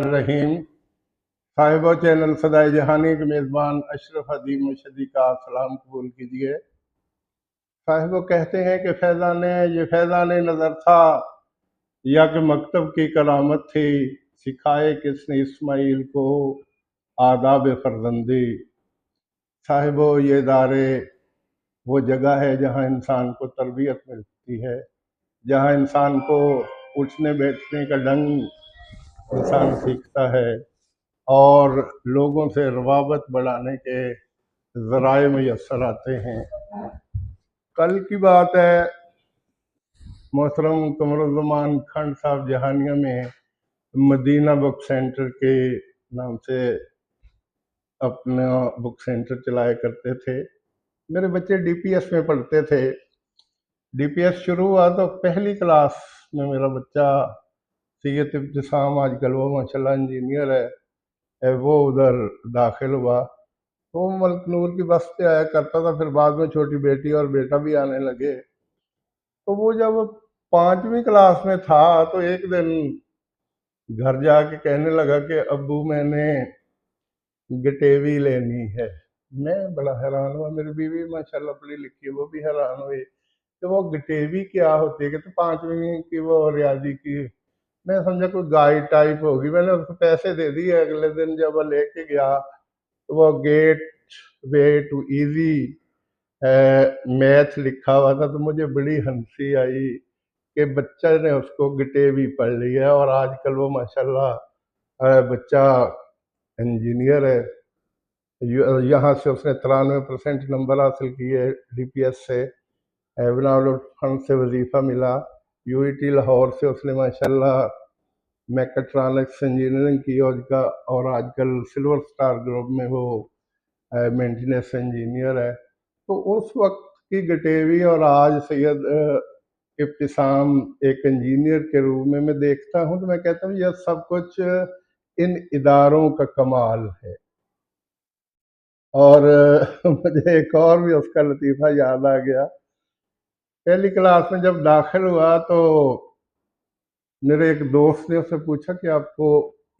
रहीम साहिबो channel सदाए जहानी के मेज़बान अशरफ अदीम मशदी का सलाम कबूल कीजिए। साहिबो कहते हैं कि फैज़ान नज़र था या कि मकतब की करामत थी, सिखाए किसने इस्माइल को आदाब फर्जंदी। साहिबो ये दारे वो जगह है जहाँ इंसान को तरबियत मिलती है, जहाँ इंसान को उठने बैठने का ढंग इंसान सीखता है और लोगों से रवाबत बढ़ाने के ज़राए मैसर आते हैं। कल की बात है, मोहतरम कमरुज़्ज़मान खान साहब जहानिया में मदीना बुक सेंटर के नाम से अपना बुक सेंटर चलाया करते थे। मेरे बच्चे डीपीएस में पढ़ते थे। डीपीएस शुरू हुआ तो पहली क्लास में मेरा बच्चा सैयद इब्तिसाम, आजकल वो माशाल्लाह इंजीनियर है, वो उधर दाखिल हुआ। तो मलक नूर की बस पे आया करता था, फिर बाद में छोटी बेटी और बेटा भी आने लगे। तो वो जब 5वीं क्लास में था तो एक दिन घर जाके कहने लगा कि अब्बू मैंने गिटेवी लेनी है। मैं बड़ा हैरान हुआ, मेरी बीवी माशाल्लाह पढ़ी लिखी है, वो भी हैरान हुई कि वो गिटेवी क्या होती है। कि तो 5वीं की वो रियाजी की, मैं समझा कोई गाइड टाइप होगी। मैंने उसको पैसे दे दिए। अगले दिन जब वो लेके गया तो वो gateway to easy math लिखा हुआ था। तो मुझे बड़ी हंसी आई कि बच्चा ने उसको गिटेवी पढ़ लिया और आजकल वो माशाल्लाह बच्चा इंजीनियर है। यहाँ से उसने 93% नंबर हासिल किए डीपीएस से। एवनावल फंड से वजीफ़ा मिला। यूईटी लाहौर से उसने माशाल्लाह मैकेट्रॉनिक्स इंजीनियरिंग की और आजकल सिल्वर स्टार ग्रुप में वो मेंटेनेंस इंजीनियर है। तो उस वक्त की गिटेवी और आज सैयद इब्तिसाम एक इंजीनियर के रूप में मैं देखता हूँ तो मैं कहता हूँ यह सब कुछ इन इदारों का कमाल है। और मुझे एक और भी उसका लतीफ़ा याद आ गया। पहली क्लास में जब दाखिल हुआ तो मेरे एक दोस्त ने उससे पूछा कि आपको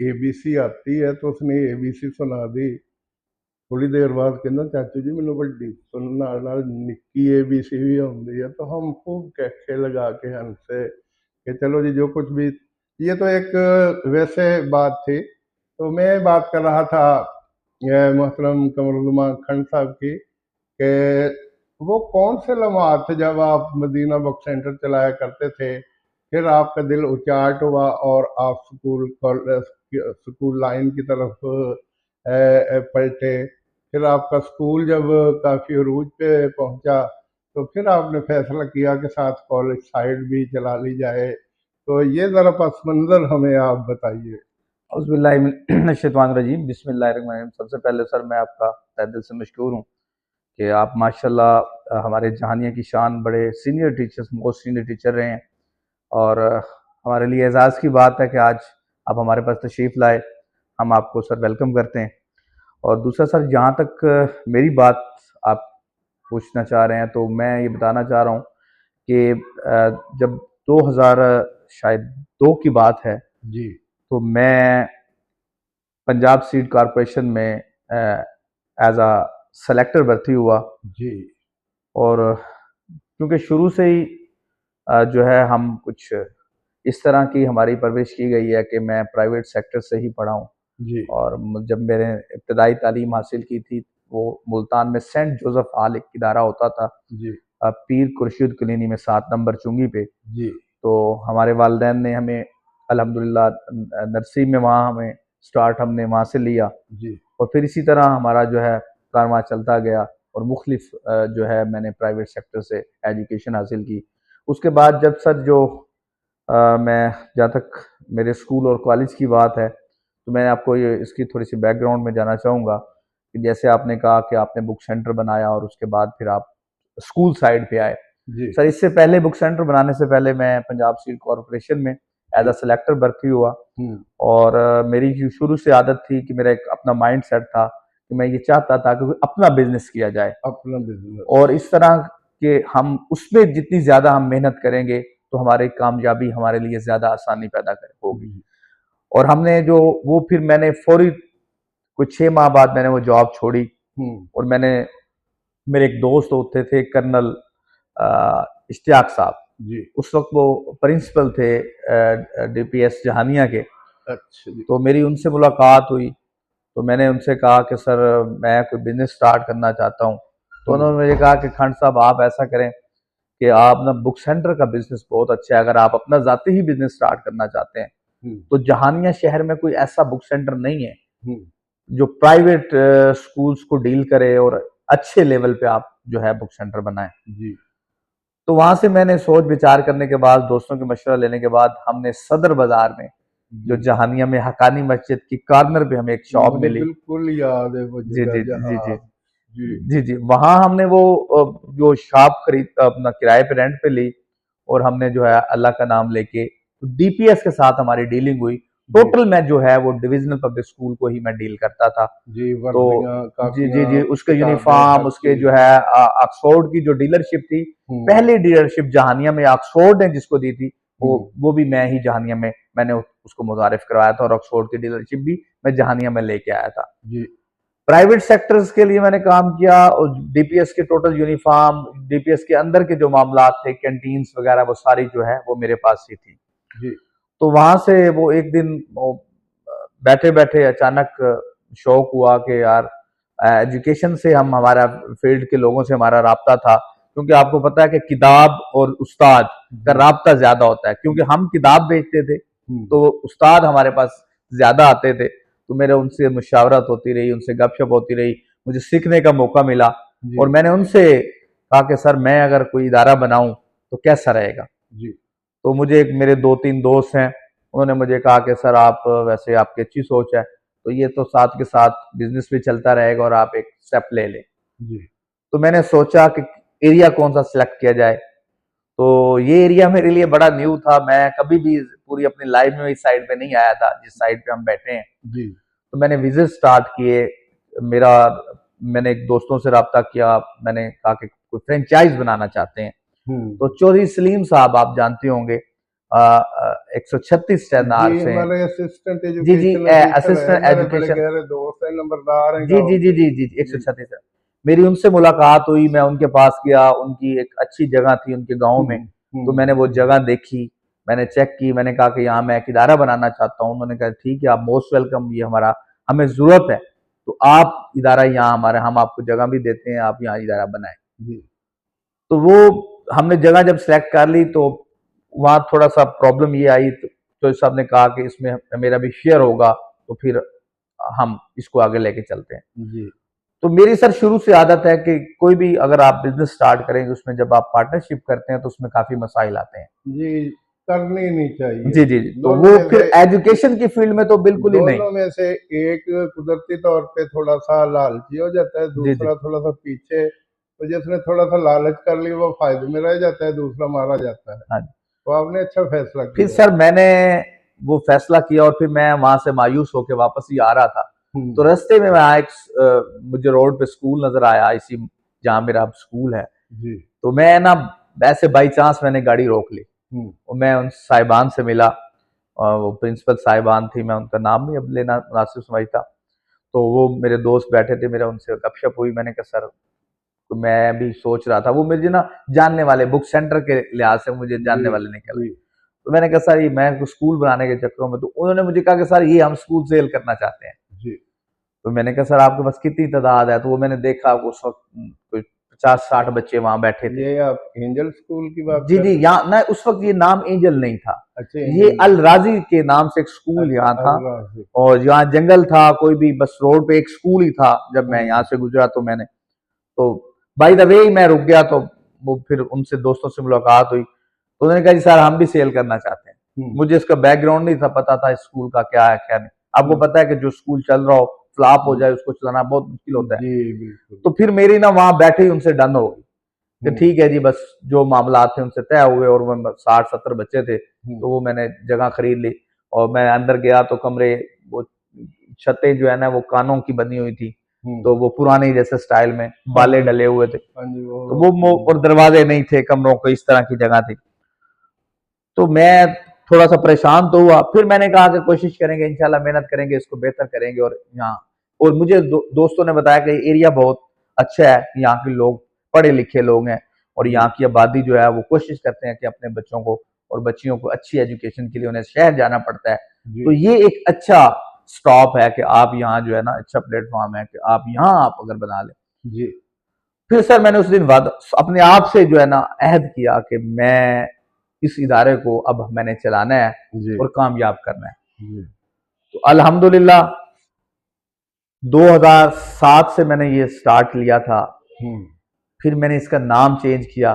एबीसी आती है? तो उसने एबीसी सुना दी। थोड़ी देर बाद कहना चाचू जी मैंने बड़ी सुनना नाल निक्की एबीसी भी होंगी है। तो हम खूब कैखे लगा के हंसे कि चलो जी जो कुछ भी। ये तो एक वैसे बात थी। तो मैं बात कर रहा था मोहतरम कमरुज़्ज़मान खान साहब की कि वो कौन से लम्हात थे जब आप मदीना बुक सेंटर चलाया करते थे, फिर आपका दिल उचाट हुआ और आप स्कूल लाइन की तरफ पलटे। फिर आपका स्कूल जब काफ़ी अरूज पे पहुंचा तो फिर आपने फैसला किया कि साथ कॉलेज साइड भी चला ली जाए। तो ये ज़रा पस मंज़र हमें आप बताइए। औज़ुबिल्लाहिमिनश्शैतानिर्रजीम बिस्मिल्लाहिर्रहमानिर्रहीम। सबसे पहले सर मैं आपका तहे दिल से मशकूर हूँ कि आप माशाल्लाह हमारे जहानिया की शान, बड़े senior teachers, most senior teacher रहे हैं और हमारे लिए एजाज़ की बात है कि आज आप हमारे पास तशरीफ़ लाए। हम आपको सर वेलकम करते हैं। और दूसरा सर, जहाँ तक मेरी बात आप पूछना चाह रहे हैं तो मैं ये बताना चाह रहा हूँ कि जब 2000 शायद 2 की बात है, जी तो मैं पंजाब सीड कॉरपोरेशन में एज अ सेलेक्टर भर्ती हुआ। जी और क्योंकि शुरू से ही जो है हम कुछ इस तरह की हमारी परवरिश की गई है कि मैं प्राइवेट सेक्टर से ही पढ़ा हूँ। जी और जब मैंने इब्तदाई तालीम हासिल की थी वो मुल्तान में सेंट जोसेफ हॉल एक इदारा होता था, जी पीर खुर्शीद कॉलोनी में 7 नंबर चुंगी पे। जी तो हमारे वालिदैन ने हमें अल्हम्दुलिल्लाह नर्सरी में वहाँ हमें स्टार्ट हमने वहाँ से लिया जी और फिर इसी तरह हमारा जो है कारवां चलता गया और मुख्तलिफ जो है मैंने प्राइवेट सेक्टर से एजुकेशन हासिल की। उसके बाद जब सर जो मैं, जहाँ तक मेरे स्कूल और कॉलेज की बात है, तो मैं आपको ये इसकी थोड़ी सी बैकग्राउंड में जाना चाहूँगा कि जैसे आपने कहा कि आपने बुक सेंटर बनाया और उसके बाद फिर आप स्कूल साइड पे आए। जी सर इससे पहले, बुक सेंटर बनाने से पहले मैं पंजाब स्टील कॉरपोरेशन में एज अ सेलेक्टर भर्ती हुआ। और मेरी शुरू से आदत थी कि मेरा एक अपना माइंड सेट था कि मैं ये चाहता था कि अपना बिजनेस किया जाए अपना बिजनेस। और इस तरह के हम उसमें जितनी ज्यादा हम मेहनत करेंगे तो हमारी कामयाबी हमारे लिए ज्यादा आसानी पैदा होगी। और हमने जो वो फिर मैंने फौरी कुछ 6 माह बाद मैंने वो जॉब छोड़ी। और मैंने मेरे एक दोस्त होते थे कर्नल इश्तियाक साहब, जी। उस वक्त वो प्रिंसिपल थे डीपीएस जहानिया के। अच्छा जी। तो मेरी उनसे मुलाकात हुई, तो मैंने उनसे कहा कि सर मैं कोई बिजनेस स्टार्ट करना चाहता हूँ। तो उन्होंने मुझे कहा कि खंड साहब आप ऐसा करें कि आप ना बुक सेंटर का बिजनेस बहुत अच्छा है, अगर आप अपना जाती ही बिजनेस स्टार्ट करना चाहते हैं तो जहानिया शहर में कोई ऐसा बुक सेंटर नहीं है जो प्राइवेट स्कूल्स को डील करे और अच्छे लेवल पे आप जो है बुक सेंटर बनाएं। जी। तो वहां से मैंने सोच विचार करने के बाद, दोस्तों की मशवरा लेने के बाद, हमने सदर बाजार में जो जहानिया में हकानी मस्जिद की कॉर्नर पे हमें एक शॉप मुझे मिली। बिल्कुल याद है वो जी जगह जी जी जी जहाँ। जी जी। जी जी वहां हमने वो जो शॉप खरीद अपना किराए पे रेंट पे ली, और हमने जो है अल्लाह का नाम लेके तो डीपीएस के साथ हमारी डीलिंग हुई। टोटल मैं जो है वो डिविजनल पब्लिक स्कूल को ही मैं डील करता था। जी, तो वर्दियाँ, जी जी कापियाँ, जी उसके किताबें, यूनिफॉर्म, हर उसके चीज़। जो है ऑक्सफोर्ड की जो डीलरशिप थी, पहली डीलरशिप जहानिया में ऑक्सफोर्ड ने जिसको दी थी, वो भी मैं ही जहानिया में मैंने उसको मुतारिफ करवाया था, और ऑक्सफोर्ड की डीलरशिप भी मैं जहानिया में लेके आया था। जी। प्राइवेट सेक्टर्स के लिए मैंने काम किया, और डीपीएस के टोटल यूनिफॉर्म, डीपीएस के अंदर के जो मामलात थे, कैंटीन्स वगैरह, वो सारी जो है वो मेरे पास ही थी। जी। तो वहां से वो एक दिन बैठे बैठे अचानक शौक हुआ कि यार एजुकेशन से हम, हमारा फील्ड के लोगों से हमारा राब्ता था, क्योंकि आपको पता है कि किताब और उस्ताद का राब्ता ज्यादा होता है, क्योंकि हम किताब बेचते थे तो उस्ताद हमारे पास ज्यादा आते थे। तो मेरे उनसे मुशावरत होती रही, उनसे गपशप होती रही, मुझे सीखने का मौका मिला। और मैंने उनसे कहा कि सर मैं अगर कोई इदारा बनाऊं तो कैसा रहेगा। जी। तो मुझे एक मेरे 2-3 दोस्त हैं, उन्होंने मुझे कहा कि सर आप, वैसे आपकी अच्छी सोच है, तो ये तो साथ के साथ बिजनेस भी चलता रहेगा और आप एक स्टेप ले लें। जी। तो मैंने सोचा कि एरिया कौन सा सिलेक्ट किया जाए। तो ये एरिया मेरे लिए बड़ा न्यू था, मैं कभी भी पूरी अपनी लाइफ में इस साइड पे नहीं आया था जिस साइड पे हम बैठे हैं। जी। तो मैंने विजिट स्टार्ट किए। मेरा मैंने एक दोस्तों से राब्ता किया, मैंने कहा कि कोई फ्रेंचाइज बनाना चाहते हैं। तो चौधरी सलीम साहब आप जानते होंगे, 136 जी, टैनार से हैं। हमारे असिस्टेंट जी जी एजुकेशनल टीचर है, असिस्टेंट मेरे बड़े एजुकेशन। गहरे दोस्त हैं, नंबरदार हैं जी गांव जी जी के। जी जी जी जी। 136 है। मेरी उनसे मुलाकात हुई, मैं उनके पास गया, उनकी एक अच्छी जगह थी उनके गांव में। तो मैंने वो जगह देखी, मैंने चेक की, मैंने कहा कि यहाँ मैं एक इदारा बनाना चाहता हूँ। उन्होंने कहा ठीक है, आप मोस्ट वेलकम, ये हमारा, हमें जरूरत है, तो आप इदारा यहाँ हमारे, हम आपको जगह भी देते हैं, आप यहाँ इदारा बनाएं। जी। तो वो हमने जगह जब सेलेक्ट कर ली, तो वहाँ थोड़ा सा प्रॉब्लम ये आई, तो साहब ने कहा कि इसमें मेरा भी शेयर होगा, तो फिर हम इसको आगे लेके चलते हैं। जी। तो मेरी सर शुरू से आदत है कि कोई भी अगर आप बिजनेस स्टार्ट करेंगे, उसमें जब आप पार्टनरशिप करते हैं तो उसमें काफी मसाइल आते हैं। जी, करनी नहीं चाहिए। जी जी जी तो दोनों वो में फिर से एजुकेशन की फील्ड में तो बिल्कुल ही नहीं। दोनों में से एक कुदरती तौर पे थोड़ा सा लालची हो जाता है, जी जी दूसरा थोड़ा सा पीछे। तो जिसने थोड़ा सा लालच कर लिया वो फायदे में रह जाता है, दूसरा मारा जाता है। हाँ। तो आपने अच्छा फैसला फिर किया। सर मैंने वो फैसला किया, और फिर मैं वहां से मायूस होकर वापस ही आ रहा था। तो रास्ते में मैं एक मुझे रोड पे स्कूल नजर आया, इसी जहाँ मेरा स्कूल है। जी। तो मैं ना वैसे बाई चांस मैंने गाड़ी रोक ली, और मैं उन साहिबान से मिला, और वो प्रिंसिपल साहिबान थी, मैं उनका नाम नहीं अब लेना मुनासिब समझता। तो वो मेरे दोस्त बैठे थे, मेरा उनसे गपशप हुई। मैंने कहा सर, तो मैं भी सोच रहा था, वो मुझे ना जानने वाले, बुक सेंटर के लिहाज से मुझे जी। जानने वाले निकल जी। आए। तो मैंने कहा सर ये मैं स्कूल बनाने के चक्करों में, तो उन्होंने मुझे कहा कि सर ये हम स्कूल सेल करना चाहते हैं। जी। तो मैंने कहा सर आपके पास कितनी तादाद है। तो वो मैंने देखा उस वक्त कोई 50-60 बच्चे वहां बैठे थे। ये आप एंजल स्कूल की बात जी कर जी, रहे हैं? यहाँ ना उस वक्त ये नाम एंजल नहीं था, अच्छा, ये एंजल। अल राजी के नाम से एक स्कूल अच्छा, यहाँ था। अल्लाह से। और यहाँ जंगल था, कोई भी बस रोड पे एक स्कूल ही था। जब मैं यहाँ से गुजरा तो मैंने, तो बाय द वे मैं रुक गया। तो वो फिर उनसे, दोस्तों से मुलाकात हुई, तो उन्होंने कहा जी सर हम भी सेल करना चाहते हैं। मुझे इसका बैकग्राउंड नहीं था, पता था इस स्कूल का क्या है क्या नहीं। आपको पता है कि जो स्कूल चल रहा हो, फ्लॉप हो जाए, उसको चलाना बहुत मुश्किल होता है। जी, बिल्कुल। तो फिर मेरी ना वहां बैठे ही उनसे डन हो गई कि ठीक है जी, बस जो मामला थे उनसे तय हुए। और वो 60-70 बच्चे थे, तो वो मैंने जगह खरीद ली, और मैं अंदर गया तो कमरे, वो छतें जो है ना वो कानों की बनी हुई थी, तो वो पुराने जैसे स्टाइल में बाले डले हुए थे। हाँ जी, तो वो और दरवाजे नहीं थे कमरों को, इस तरह की जगह थी। तो मैं थोड़ा सा परेशान तो हुआ, फिर मैंने कहा कि कोशिश करेंगे, इंशाल्लाह मेहनत करेंगे, इसको बेहतर करेंगे। और यहाँ और मुझे दोस्तों ने बताया कि एरिया बहुत अच्छा है, यहाँ के लोग पढ़े लिखे लोग हैं और यहाँ की आबादी जो है वो कोशिश करते हैं कि अपने बच्चों को और बच्चियों को अच्छी एजुकेशन के लिए उन्हें शहर जाना पड़ता है। तो ये एक अच्छा स्टॉप है कि आप यहाँ जो है ना, अच्छा प्लेटफॉर्म है कि आप यहाँ आप अगर बना लें। जी। फिर सर मैंने उस दिन बाद अपने आप से जो है ना अहद किया कि मैं इस इदारे को अब मैंने चलाना है और कामयाब करना है। तो अल्हम्दुलिल्लाह 2007 से मैंने ये स्टार्ट लिया था। फिर मैंने इसका नाम चेंज किया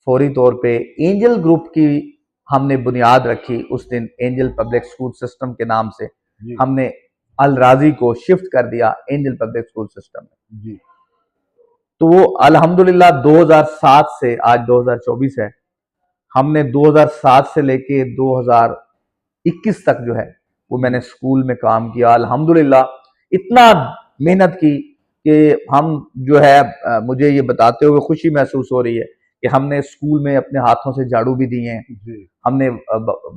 फौरी तौर पे, एंजल ग्रुप की हमने बुनियाद रखी उस दिन, एंजल पब्लिक स्कूल सिस्टम के नाम से हमने अल राजी को शिफ्ट कर दिया एंजल पब्लिक स्कूल सिस्टम में। तो वो अल्हम्दुलिल्लाह 2007 से आज 2024 है, हमने 2007 से लेके 2021 तक जो है वो मैंने स्कूल में काम किया। अल्हम्दुलिल्लाह इतना मेहनत की कि हम जो है मुझे ये बताते हुए खुशी महसूस हो रही है कि हमने स्कूल में अपने हाथों से झाड़ू भी दिए हैं, हमने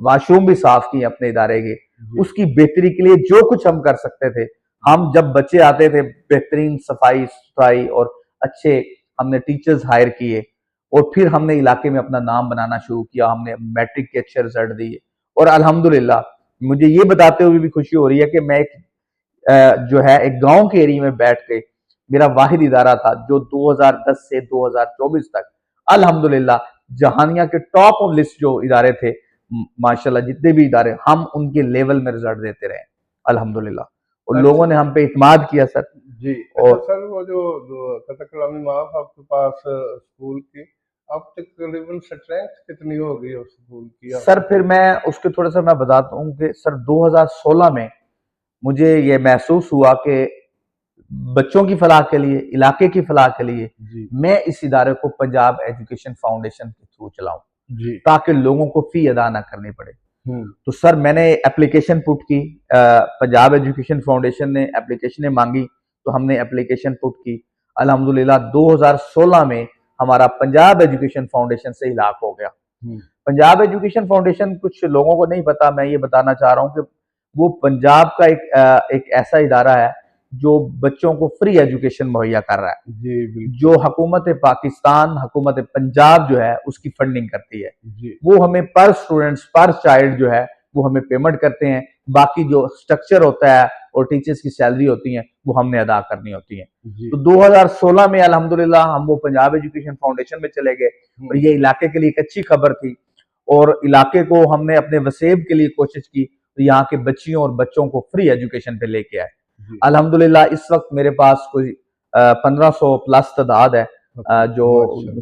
वॉशरूम भी साफ किए अपने इदारे के, उसकी बेहतरी के लिए जो कुछ हम कर सकते थे। हम जब बच्चे आते थे बेहतरीन सफाई सुथराई और अच्छे हमने टीचर्स हायर किए और फिर हमने इलाके में अपना नाम बनाना शुरू किया। हमने मैट्रिक के अच्छे रिजल्ट दिए और अल्हम्दुलिल्लाह मुझे ये बताते हुए भी खुशी हो रही है कि मैं एक जो है एक गांव के एरिया में बैठ के, मेरा वाहिद इदारा था जो 2010 से 2024 तक अल्हम्दुलिल्लाह जहानिया के टॉप ऑफ लिस्ट जो इदारे थे, माशाल्लाह जितने भी इदारे, हम उनके लेवल में रिजल्ट देते रहे अल्हम्दुलिल्लाह, और लोगों ने हम पे इत्मीनाद किया सर। जी। और अच्छा सर, वो जो कतकलामी माफ आपके पास स्कूल की, अब तकरीबन स्ट्रेंथ कितनी हो गई उस स्कूल की? सर फिर मैं उसके थोड़ा सा मैं बताता हूँ कि सर 2016 में मुझे ये महसूस हुआ कि बच्चों की फलाह के लिए, इलाके की फलाह के लिए मैं इस इदारे को पंजाब एजुकेशन फाउंडेशन के थ्रू चलाऊं ताकि लोगों को फी अदा ना करनी पड़े। तो सर मैंने एप्लीकेशन पुट की, पंजाब एजुकेशन फाउंडेशन ने एप्लीकेशनें मांगी तो हमने एप्लीकेशन पुट की। अल्हम्दुलिल्लाह 2016 में हमारा पंजाब एजुकेशन फाउंडेशन से इलाक हो गया। पंजाब एजुकेशन फाउंडेशन कुछ लोगों को नहीं पता, मैं ये बताना चाह रहा हूँ कि वो पंजाब का एक ऐसा इदारा है जो बच्चों को फ्री एजुकेशन मुहैया कर रहा है, जो हुकूमत पाकिस्तान, हुकूमत पंजाब जो है उसकी फंडिंग करती है। वो हमें पर स्टूडेंट्स पर चाइल्ड जो है वो हमें पेमेंट करते हैं, बाकी जो स्ट्रक्चर होता है और टीचर्स की सैलरी होती है वो हमने अदा करनी होती है। तो 2016 में अल्हम्दुलिल्लाह हम वो पंजाब एजुकेशन फाउंडेशन में चले गए और ये इलाके के लिए एक अच्छी खबर थी और इलाके को हमने अपने वसेब के लिए कोशिश की, तो यहाँ के बच्चियों और बच्चों को फ्री एजुकेशन पे लेके आए। अल्हम्दुलिल्लाह इस वक्त मेरे पास कोई 1500 प्लस तादाद है जो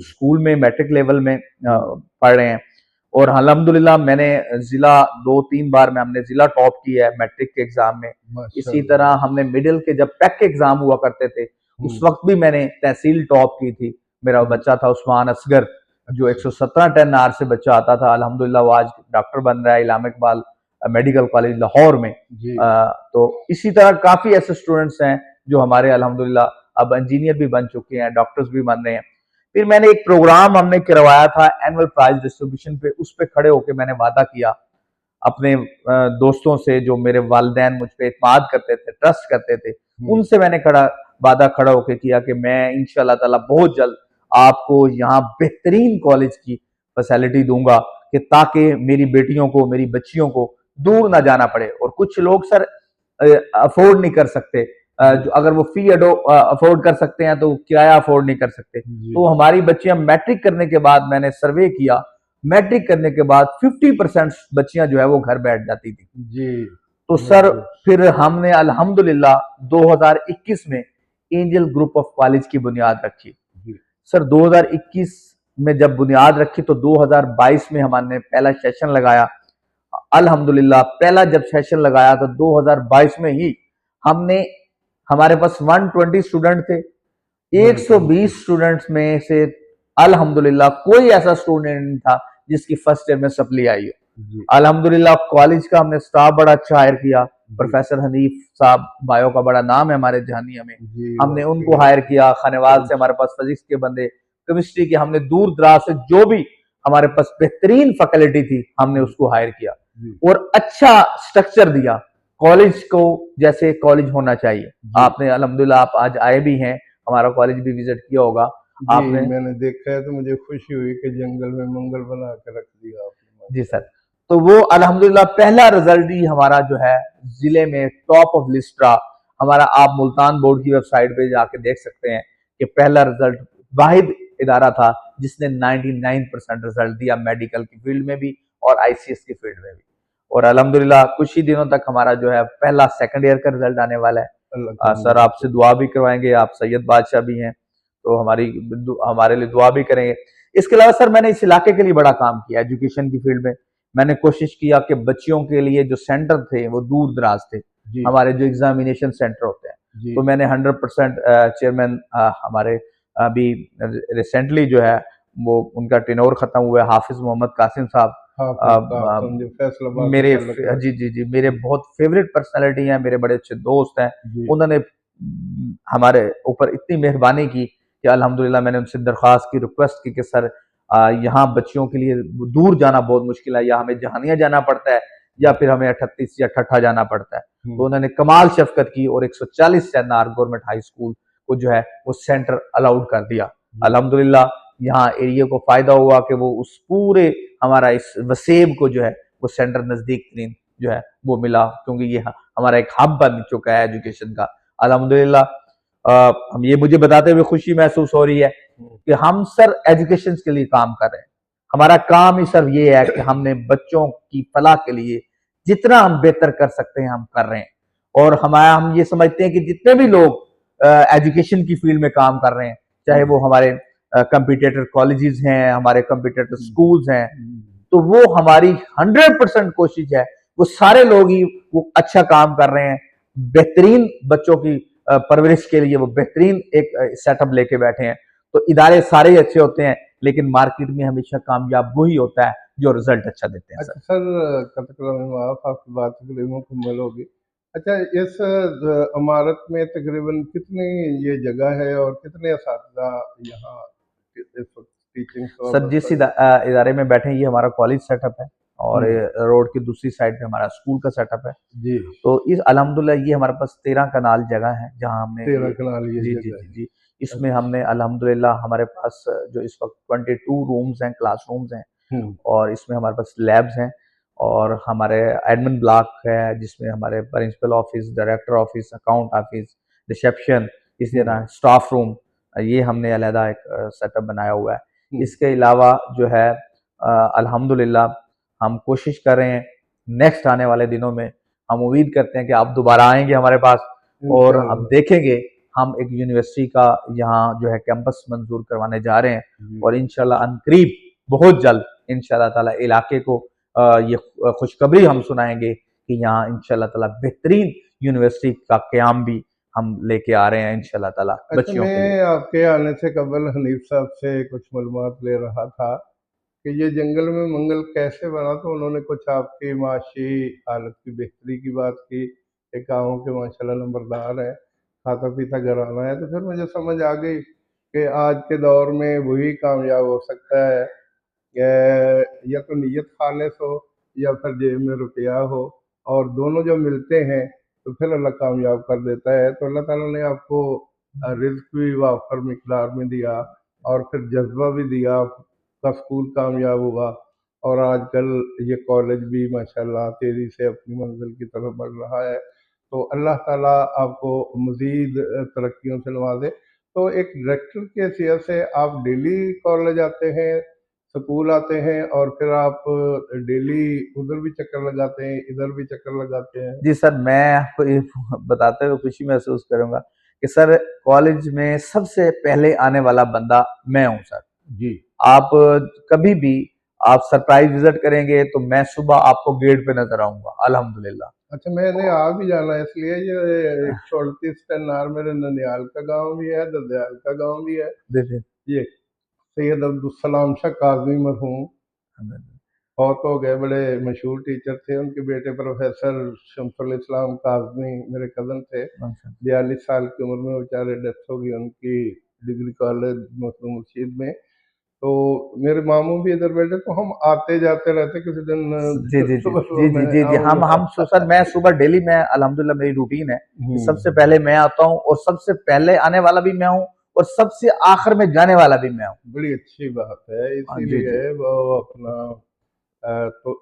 स्कूल में मैट्रिक लेवल में पढ़ रहे हैं। और अल्हम्दुलिल्लाह मैंने जिला 2-3 बार में हमने जिला टॉप किया है मैट्रिक के एग्जाम में। इसी तरह हमने मिडिल के जब पैक के एग्जाम हुआ करते थे उस वक्त भी मैंने तहसील टॉप की थी। मेरा बच्चा था उस्मान असगर जो 117 10 आर से बच्चा आता था, अल्हम्दुलिल्लाह वो आज डॉक्टर बन रहा है इलामा इकबाल मेडिकल कॉलेज लाहौर में। तो इसी तरह काफी ऐसे स्टूडेंट्स हैं जो हमारे अल्हम्दुलिल्लाह अब इंजीनियर भी बन चुके हैं, डॉक्टर्स भी बन रहे हैं। फिर मैंने एक प्रोग्राम हमने करवाया था एनुअल प्राइज डिस्ट्रीब्यूशन पे, उस पे खड़े होकर मैंने वादा किया अपने दोस्तों से जो मेरे वालिदैन मुझ पे इत्मीनाद करते थे, ट्रस्ट करते थे, उनसे मैंने वादा खड़ा होकर किया कि मैं इंशाल्लाह ताला बहुत जल्द आपको यहाँ बेहतरीन कॉलेज की फैसिलिटी दूंगा कि ताकि मेरी बेटियों को, मेरी बच्चियों को दूर ना जाना पड़े। और कुछ लोग सर अफोर्ड नहीं कर सकते, जो अगर वो फी अफोर्ड कर सकते हैं तो किराया अफोर्ड नहीं कर सकते। तो हमारी बच्चियां मैट्रिक करने के बाद मैंने सर्वे किया, मैट्रिक करने के बाद 50% बच्चियां जो है वो घर बैठ जाती थी। तो सर फिर हमने अल्हम्दुलिल्लाह 2021 में एंजल ग्रुप ऑफ कॉलेज की बुनियाद रखी। सर 2021 में जब बुनियाद रखी तो 2022 में हमने पहला सेशन लगाया। अल्हम्दुलिल्लाह पहला जब सेशन लगाया तो 2022 में ही हमने, हमारे पास 120 स्टूडेंट थे, 120 स्टूडेंट्स में से अल्हम्दुलिल्लाह कोई ऐसा स्टूडेंट नहीं था जिसकी फर्स्ट ईयर में सप्ली आई हो। अल्हम्दुलिल्लाह कॉलेज का हमने स्टाफ बड़ा अच्छा हायर किया, प्रोफेसर हनीफ साहब बायो का बड़ा नाम है हमारे जहानिया में, हमने उनको हायर किया। खानेवाल से हमारे पास फिजिक्स के बंदे, केमिस्ट्री के, हमने दूर दराज से जो भी हमारे पास बेहतरीन फैकल्टी थी, हमने उसको हायर किया जी और अच्छा स्ट्रक्चर दिया कॉलेज को, जैसे कॉलेज होना चाहिए। जी आपने अल्हम्दुलिल्लाह आप आज आए भी हैं, हमारा कॉलेज भी विजिट किया होगा जी, आपने। मैंने देखा है तो मुझे खुशी हुई कि जंगल में मंगल बना के रख दिया आपने, जी सर। माशाल्लाह। तो वो अल्हम्दुलिल्लाह पहला रिजल्ट ही हमारा जो है जिले में टॉप ऑफ लिस्ट रहा हमारा। आप मुल्तान बोर्ड की वेबसाइट पे जाके देख सकते हैं कि पहला रिजल्ट वाहिद इदारा था जिसने 99% रिजल्ट दिया मेडिकल की फील्ड में भी और आईसीएस की फील्ड में भी। और अल्हम्दुलिल्लाह कुछ ही दिनों तक हमारा जो है पहला सेकंड ईयर का रिजल्ट आने वाला है। अल्लाह का सर हुक्म आपसे दुआ भी करवाएंगे, आप सैयद बादशाह भी हैं तो हमारे लिए दुआ भी करेंगे। इसके अलावा सर मैंने इस इलाके के लिए बड़ा काम किया एजुकेशन की फील्ड में। मैंने कोशिश किया कि बच्चियों के लिए जो सेंटर थे वो दूर दराज थे, जी हमारे जो एग्जामिनेशन सेंटर होते हैं। जी। तो मैंने 100% चेयरमैन हमारे अभी रिसेंटली जो है वो उनका टेन्योर खत्म हुआ है, हाफिज मोहम्मद कासिम साहब। हाफिज कासिम जो फैसलाबाद से मेरे ताल्लुक जी रखते जी हैं। जी मेरे बहुत फेवरेट पर्सनालिटी हैं, मेरे बड़े अच्छे दोस्त हैं। जी उन्होंने हमारे ऊपर इतनी मेहरबानी की कि अल्हम्दुलिल्लाह मैंने उनसे दरख्वास्त की, रिक्वेस्ट की कि सर यहाँ बच्चियों के लिए दूर जाना बहुत मुश्किल है, या हमें जहानिया जाना पड़ता है या फिर हमें 38 या ठट्ठा जाना पड़ता है। तो हम्म, उन्होंने कमाल शफकत की और 140 से नार गवर्नमेंट हाई स्कूल को जो है वो सेंटर अलाउड कर दिया। जी अल्हम्दुलिल्लाह यहाँ एरिया को फायदा हुआ कि वो उस पूरे हमारा इस वसेब को जो है वो सेंटर नजदीक तरीन जो है वो मिला, क्योंकि ये हमारा एक हब बन चुका है एजुकेशन का। अल्हम्दुलिल्लाह हम ये मुझे बताते हुए खुशी महसूस हो रही है हम्म, कि हम सर एजुकेशन के लिए काम कर रहे हैं। हमारा काम ही सर ये है कि हमने बच्चों की फलाह के लिए जितना हम बेहतर कर सकते हैं हम कर रहे हैं। और हमारा हम ये समझते हैं कि जितने भी लोग एजुकेशन की फील्ड में काम कर रहे हैं, चाहे हम्म, वो हमारे कंप्यूटेटर कॉलेजेस हैं, हमारे कंप्यूटेटर हम्म, स्कूल्स हैं, हम्म, तो वो हमारी 100% कोशिश है वो सारे लोग ही वो अच्छा काम कर रहे हैं। बेहतरीन बच्चों की परवरिश के लिए वो बेहतरीन एक सेटअप लेके बैठे हैं। तो इदारे सारे ही अच्छे होते हैं, लेकिन मार्केट में हमेशा कामयाब वही होता है जो रिजल्ट अच्छा देते हैं सर। अच्छा सर, कतकला में माफ, आपकी बात तकरीबन मुकम्मल होगी। अच्छा, इस इमारत में तकरीबन कितनी ये जगह है और कितने असातिज़ा यहाँ इस वक्त टीचिंग से सर वाबस्ता जिस हैं? इदारे में बैठे हैं ये हमारा कॉलेज सेटअप है और हम्म, रोड की दूसरी साइड पे हमारा स्कूल का सेटअप है। जी तो इस अल्हम्दुलिल्लाह ये हमारे पास 13 कनाल जगह है जहाँ हमने 13 ये कनाल ये जी जी जगह जी है। जी इसमें अच्छा। हमने अल्हम्दुलिल्लाह हमारे पास जो इस वक्त 22 रूम्स हैं, क्लासरूम्स हैं हम्म, और इसमें हमारे पास लैब्स हैं और हमारे एडमिन ब्लॉक है जिसमें हमारे principal office, director office, account office, reception, इसी हम्म, तरह स्टाफ रूम, ये हमने अलहदा एक सेटअप बनाया हुआ है। हम्म, इसके अलावा जो है अल्हम्दुलिल्लाह हम कोशिश कर रहे हैं नेक्स्ट आने वाले दिनों में, हम उम्मीद करते हैं कि आप दोबारा आएंगे हमारे पास और अब इंशाअल्लाह। देखेंगे हम एक यूनिवर्सिटी का यहाँ जो है कैंपस मंजूर करवाने जा रहे हैं जी और इंशाल्लाह अनकरीब बहुत जल्द इंशाल्लाह ताला इलाके को ये खुशखबरी हम सुनाएंगे कि यहाँ इंशाल्लाह ताला बेहतरीन यूनिवर्सिटी का क्याम भी हम लेके आ रहे हैं इंशाल्लाह ताला अच्छा, बच्चियों के लिए। मैं आपके आने से कबल हनीफ साहब से कुछ मालूमात ले रहा था कि ये जंगल में मंगल कैसे बना, तो उन्होंने कुछ आपकी माशी हालत की बेहतरी की बात की। एक गाँव के माशाल्लाह नंबरदार है, खाता पीता घराना है। तो फिर मुझे समझ आ गई कि आज के दौर में वही कामयाब हो सकता है, या तो नीयत खालिस हो या फिर जेब में रुपया हो, और दोनों जब मिलते हैं तो फिर अल्लाह कामयाब कर देता है। तो अल्लाह ताला ने आपको रिज्क भी वाफर मिकदार में दिया और फिर जज्बा भी दिया, आपका स्कूल कामयाब हुआ और आजकल ये कॉलेज भी माशाल्लाह तेज़ी से अपनी मंजिल की तरफ बढ़ रहा है। तो अल्लाह ताला आपको मज़ीद तरक्कियों से नवाज़े। तो एक डायरेक्टर की हैसियत से आप डेली कॉलेज आते हैं, स्कूल आते हैं और फिर आप डेली उधर भी चक्कर लगाते हैं, इधर भी चक्कर लगाते हैं? जी सर, मैं आपको ये बताते हुए खुशी महसूस करूंगा कि सर कॉलेज में सबसे पहले आने वाला बंदा मैं हूं सर। जी। आप कभी भी आप सरप्राइज विजिट करेंगे तो मैं सुबह आपको गेट पे नजर आऊंगा अल्हम्दुलिल्लाह। अच्छा, मैंने आ भी जाना है, इसलिए ये 138 टनार मेरे ननियाल का गांव भी है, ददयाल का गांव भी है। देखिए ये सैयद अब्दुल सलाम शाह काज़मी मरहूम फौत हो गए, बड़े मशहूर टीचर थे। उनके बेटे प्रोफेसर शमसुल इस्लाम काज़मी मेरे कज़न थे। 42 साल की उम्र में बेचारे डेथ हो गई उनकी, डिग्री कॉलेज मखदूम रशीद में। तो मेरे मामू भी इधर बैठे, तो हम आते जाते रहते, किसी दिन जी जी जी सुबह जी सुबह जी मैं जी जी आऊंगा। सर मैं सुबह डेली में अल्हम्दुलिल्लाह मेरी रूटीन है कि सबसे हम्म। पहले मैं आता हूँ और सबसे पहले आने वाला भी मैं हूँ और सबसे आखिर में जाने वाला भी मैं हूँ। बड़ी अच्छी बात है, जी जी इसीलिए वो अपना तो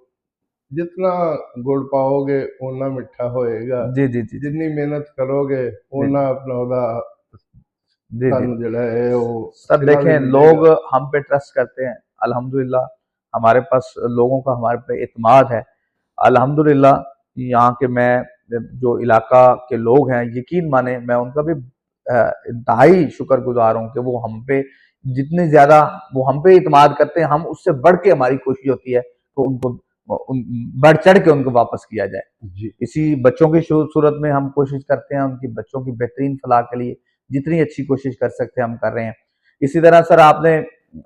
जितना गुड़ पाओगे उतना मीठा होएगा, जी जी जी जी जितनी मेहनत करोगे जी उतना अपना ਉਹਦਾ जी जी ਤੁਹਾਨੂੰ ਜਿਹੜਾ है वो सर सिला भी देखें मिलेगा। लोग हम पे ट्रस्ट करते हैं अल्हम्दुलिल्लाह, हमारे पास लोगों का हमारे पे इत्मीनान है अल्हम्दुलिल्लाह। यहाँ के मैं जो इलाका के लोग हैं यकीन माने मैं उनका भी इंतहाई शुक्रगुजार हूँ कि वो हम पे जितने ज्यादा वो हम पे इत्मीनान करते हैं, हम उससे बढ़ के हमारी कोशिश होती है तो उनको बढ़ चढ़ के उनको वापस किया जाए। जी इसी बच्चों की सूरत में हम कोशिश करते हैं उनकी बच्चों की बेहतरीन फलाह के लिए जितनी अच्छी कोशिश कर सकते हैं हम कर रहे हैं। इसी तरह सर आपने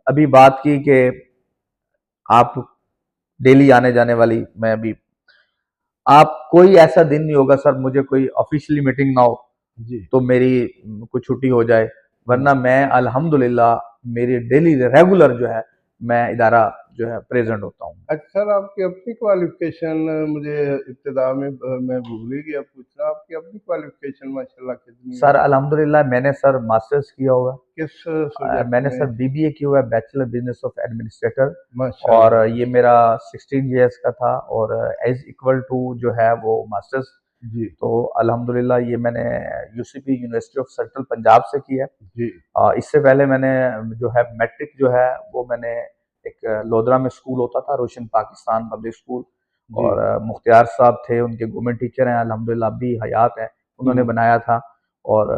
अभी बात की कि आप डेली आने जाने वाली मैं अभी आप कोई ऐसा दिन नहीं होगा सर मुझे कोई ऑफिशियली मीटिंग ना हो जी। तो मेरी कुछ छुट्टी हो जाए, हम्म। वरना मैं अल्हम्दुलिल्लाह मेरी डेली रेगुलर जो है मैं इदारा जो है प्रेजेंट होता हूँ। अच्छा सर, आपकी अपनी क्वालिफिकेशन, मुझे इब्तिदा में मैं भूल ही गया पूछना, आपकी अपनी क्वालिफिकेशन माशाल्लाह कितनी सर है? अल्हम्दुलिल्लाह मैंने सर मास्टर्स किया हुआ है। किस सब्जेक्ट मैंने में? सर बीबीए किया हुआ है बैचलर बिजनेस ऑफ एडमिनिस्ट्रेटर और माशाल्लाह ये माशाल्लाह। मेरा 16 इयर्स का था और एज इक्वल टू जो है वो मास्टर्स। जी तो अल्हम्दुलिल्लाह ये मैंने UCP university of central Punjab से किया है। जी इससे पहले मैंने जो है मैट्रिक जो है वो मैंने एक लोधरा में स्कूल होता था रोशन पाकिस्तान पब्लिक स्कूल जी। और मुख्तियार साहब थे उनके गवर्नमेंट टीचर हैं अल्हम्दुलिल्लाह अभी हयात है उन्होंने हम्म। बनाया था और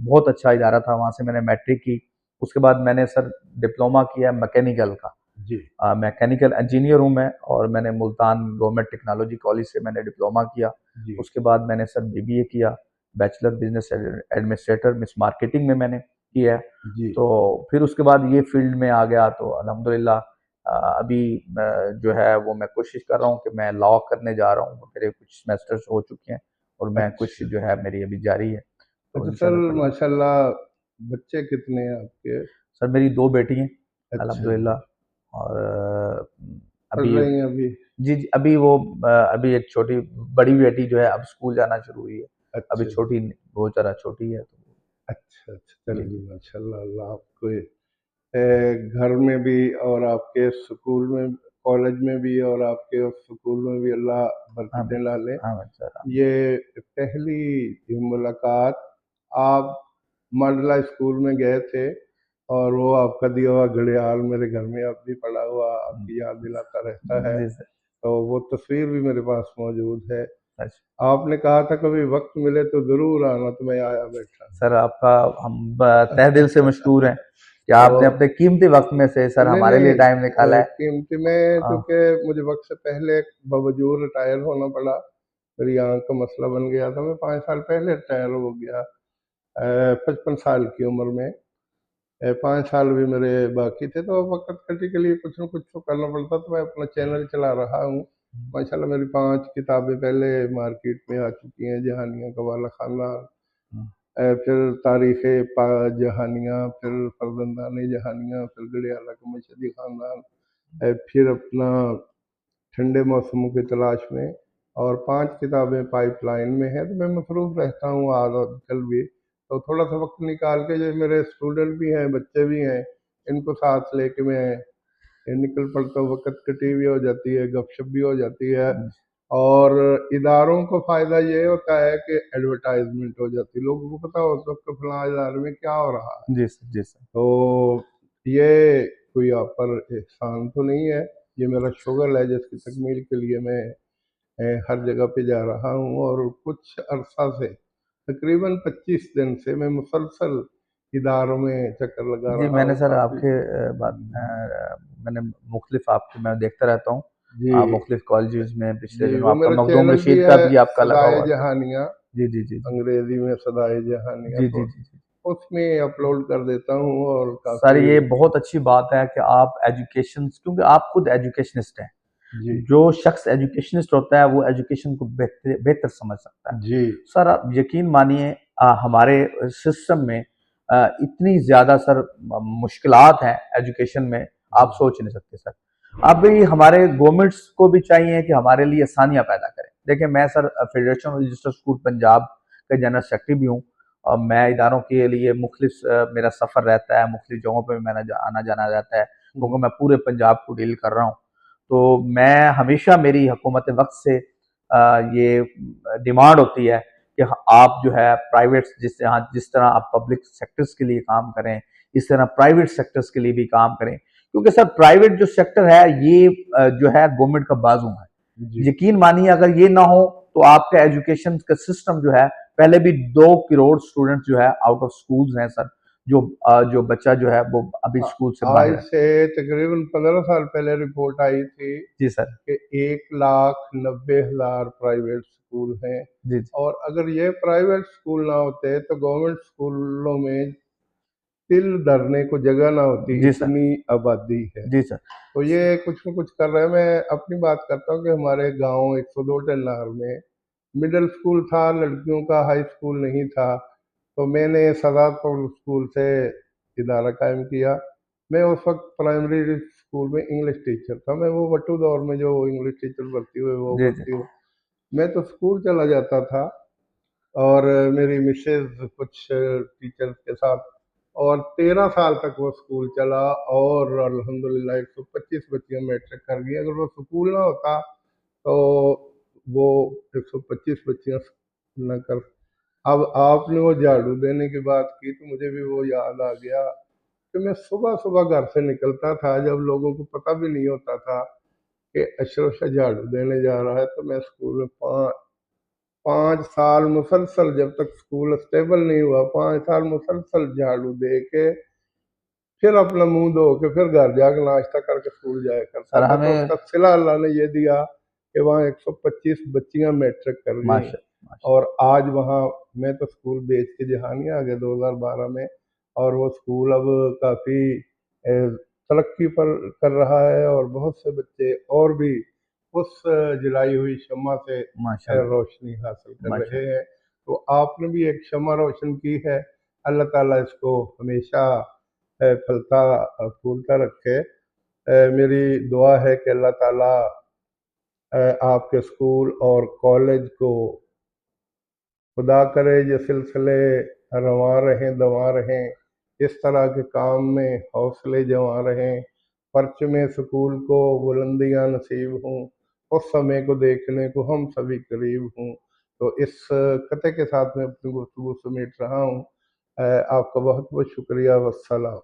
बहुत अच्छा इदारा था वहाँ से मैंने मैट्रिक की। उसके बाद मैंने सर डिप्लोमा किया मैकेनिकल का। जी मैकेनिकल इंजीनियर हूँ मैं और मैंने मुल्तान गवर्नमेंट टेक्नोलॉजी कॉलेज से मैंने डिप्लोमा किया। जी उसके बाद मैंने सर बीबीए किया bachelor business administrator miss marketing में मैंने किया है। जी। तो फिर उसके बाद ये फील्ड में आ गया तो अल्हम्दुलिल्लाह अभी जो है वो मैं कोशिश कर रहा हूँ कि मैं लॉ करने जा रहा हूँ मेरे कुछ सेमेस्टर्स हो चुके हैं और मैं कुछ अच्छा जो है मेरी अभी जारी है तो अच्छा सर, इंशाल्लाह ताला। माशाल्लाह, बच्चे कितने हैं आपके? सर मेरी दो बेटी हैं अच्छा जी। अल्हम्दुलिल्लाह और पढ़ अभी रही हैं अभी? जी, जी, अभी वो अभी एक छोटी बड़ी बेटी जो है अब स्कूल जाना शुरू हुई है। अभी अच्छा जी। छोटी बहुत ज़रा छोटी है तो अच्छा अच्छा, जी, चलिए जी। माशाल्लाह, अल्लाह आपको घर में भी और आपके स्कूल में, कॉलेज में भी और आपके उस स्कूल में भी अल्लाह आमीन, बरकतें डाले। आमीन सर आमीन। ये पहली मुलाकात आप मंडला स्कूल में गए थे और वो आपका दिया हुआ घड़ियाल मेरे घर में अब भी पड़ा हुआ हुँ, आपकी याद दिलाता रहता है, जी सर, तो वो तस्वीर भी मेरे पास मौजूद है। अच्छा। आपने कहा था कभी वक्त मिले तो ज़रूर आना, तो मैं आया बैठा। सर आपका हम तहे दिल से मशकूर हैं कि तो आपने अपने कीमती वक़्त में से सर नहीं हमारे लिए नहीं, टाइम निकाला है। कीमती में, अ, चूँकि मुझे वक्त से पहले बावजूद रिटायर होना पड़ा, मेरी आँख का मसला बन गया था, मैं 5 साल पहले रिटायर हो गया 55 साल की उम्र में। 5 साल भी मेरे बाकी थे, तो वक्त कटी के लिए कुछ न कुछ तो करना पड़ता, तो मैं अपना चैनल चला रहा हूँ। माशाल्लाह मेरी 5 किताबें पहले मार्केट में आ चुकी हैं, जहानिया का वाला खानदान, हुँ, फिर तारीख़ जहानिया, फिर फर्जंदान जहानिया, फिर गडियाला का मशहदी ख़ानदान, फिर अपना ठंडे मौसमों की तलाश में, और 5 किताबें पाइपलाइन में हैं, तो मैं मसरूफ़ रहता हूँ आज और कल भी। तो थोड़ा-सा वक़्त निकाल के, जो मेरे स्टूडेंट भी हैं, बच्चे भी हैं, इनको साथ लेके मैं निकल पड़ता हूँ, वक़्त कटी भी हो जाती है, गपशप भी हो जाती है। हुँ, और इदारों को फ़ायदा ये होता है कि एडवर्टाइज़मेंट हो जाती है, लोगों को पता होता है कि फलाँ इदारे में क्या हो रहा है। जी सर, जी सर। तो ये कोई आप पर एहसान तो नहीं है, ये मेरा शुगल है जिसकी तकमील के लिए मैं हर जगह पे जा रहा हूँ, और कुछ अरसा से तकरीबन 25 दिन से मैं मुसलसल इदारों में चक्कर लगा जी, रहा मैंने हूँ सर काफ़ी। आपके मैंने मुख्तलिफ आपके मैं देखता रहता हूँ जी मुख्तलिफ कॉलेजेस में पिछले जी, दिनों वो आपका मेरा मखदूम चैनल भी रशीद का है, भी आपका लगा सदाए हुआ था। जहानिया, जी, जी, जी, जी। अंग्रेजी में सदाए जहानिया, जी, जी, तो जी, जी। उसमें अपलोड कर देता हूँ और सर काफ़ी। ये बहुत अच्छी बात है कि आप एजुकेशन क्योंकि आप खुद एजुकेशनिस्ट हैं। जी जो शख्स एजुकेशनिस्ट होता है वो एजुकेशन को बेहतर बेहतर समझ सकता है। जी सर आप यकीन मानिए हमारे सिस्टम में इतनी ज़्यादा सर मुश्किलात हैं एजुकेशन में, आप सोच नहीं सकते सर। अभी हमारे गवर्नमेंट्स को भी चाहिए कि हमारे लिए आसानियाँ पैदा करें। देखिए मैं sir federation registered school Punjab का जनरल सेक्रेटरी भी हूँ, और मैं इदारों के लिए मुख्तलिफ मेरा सफ़र रहता है, मुख्तलिफ जगहों पे मैंने आना जाना रहता है, क्योंकि मैं पूरे पंजाब को डील कर रहा हूँ। तो मैं हमेशा मेरी हुकूमत वक्त से ये डिमांड होती है कि आप जो है प्राइवेट जिस तरह आप पब्लिक सेक्टर्स के लिए काम करें, इस तरह प्राइवेट सेक्टर्स के लिए भी काम करें, क्योंकि सर प्राइवेट जो सेक्टर है ये जो है गवर्नमेंट का बाजू है। जी यकीन मानिए अगर ये ना हो तो आपका एजुकेशन का सिस्टम जो है, पहले भी 2 करोड़ स्टूडेंट जो है आउट ऑफ स्कूल्स हैं सर, जो बच्चा जो है वो अभी स्कूल से आज बाहर है। से तकरीबन 15 साल पहले रिपोर्ट आई थी जी सर। कि 1,90,000 प्राइवेट स्कूल हैं। जी जी। और अगर ये प्राइवेट स्कूल ना होते तो गवर्नमेंट स्कूलों में तिल धरने को जगह ना होती, जी सर। इतनी आबादी है। जी सर। तो ये कुछ न कुछ कर रहे हैं। मैं अपनी बात करता हूँ कि हमारे गांव 102 टेलनार में मिडिल स्कूल था, लड़कियों का हाई स्कूल नहीं था। तो मैंने सदात पब्लिक स्कूल से इदारा कायम किया। मैं उस वक्त प्राइमरी स्कूल में इंग्लिश टीचर था। मैं वो बट्टू दौर में जो इंग्लिश टीचर भर्ती हुए वो जी जी। भर्ती हुए। मैं तो स्कूल चला जाता था, और मेरी मिसेज कुछ टीचर्स के साथ, और 13 साल तक वो स्कूल चला। और अल्हम्दुलिल्लाह 125 बच्चियां मैट्रिक कर गई। अगर वो स्कूल ना होता तो वो 125 बच्चियां न कर। अब आपने वो झाड़ू देने की बात की तो मुझे भी वो याद आ गया कि मैं सुबह सुबह घर से निकलता था, जब लोगों को पता भी नहीं होता था कि अशरफ शाह झाड़ू देने जा रहा है। तो मैं स्कूल में 5 साल मुसलसल, जब तक स्कूल स्टेबल नहीं हुआ, 5 साल मुसलसल झाड़ू दे के फिर अपना मुंह धो के फिर घर जाकर नाश्ता करके स्कूल जाया करता सर था। तो हमें उसका सिला अल्लाह ने ये दिया कि वहाँ 125 बच्चियां मैट्रिक कर गई। माशा माशा। और आज वहाँ मैं तो स्कूल बेच के जहानिया आ गया 2012 में। और वो स्कूल अब काफ़ी तरक्की पर कर रहा है, और बहुत से बच्चे और भी उस जलाई हुई शम्मा से माशाल्लाह। रोशनी हासिल कर माशा। रहे हैं। तो आपने भी एक शम्मा रोशन की है। अल्लाह ताला इसको हमेशा फलता फूलता रखे। मेरी दुआ है कि अल्लाह ताला आपके स्कूल और कॉलेज को खुदा करे ये सिलसिले रवां रहें, दवा रहें। इस तरह के काम में हौसले जवां रहें। परचमे स्कूल को बुलंदियां नसीब हों। उस समय को देखने को हम सभी करीब हों। तो इस कते के साथ मैं अपनी गुफ्तगू समेट रहा हूँ। आपका बहुत बहुत शुक्रिया। वस्सलाम।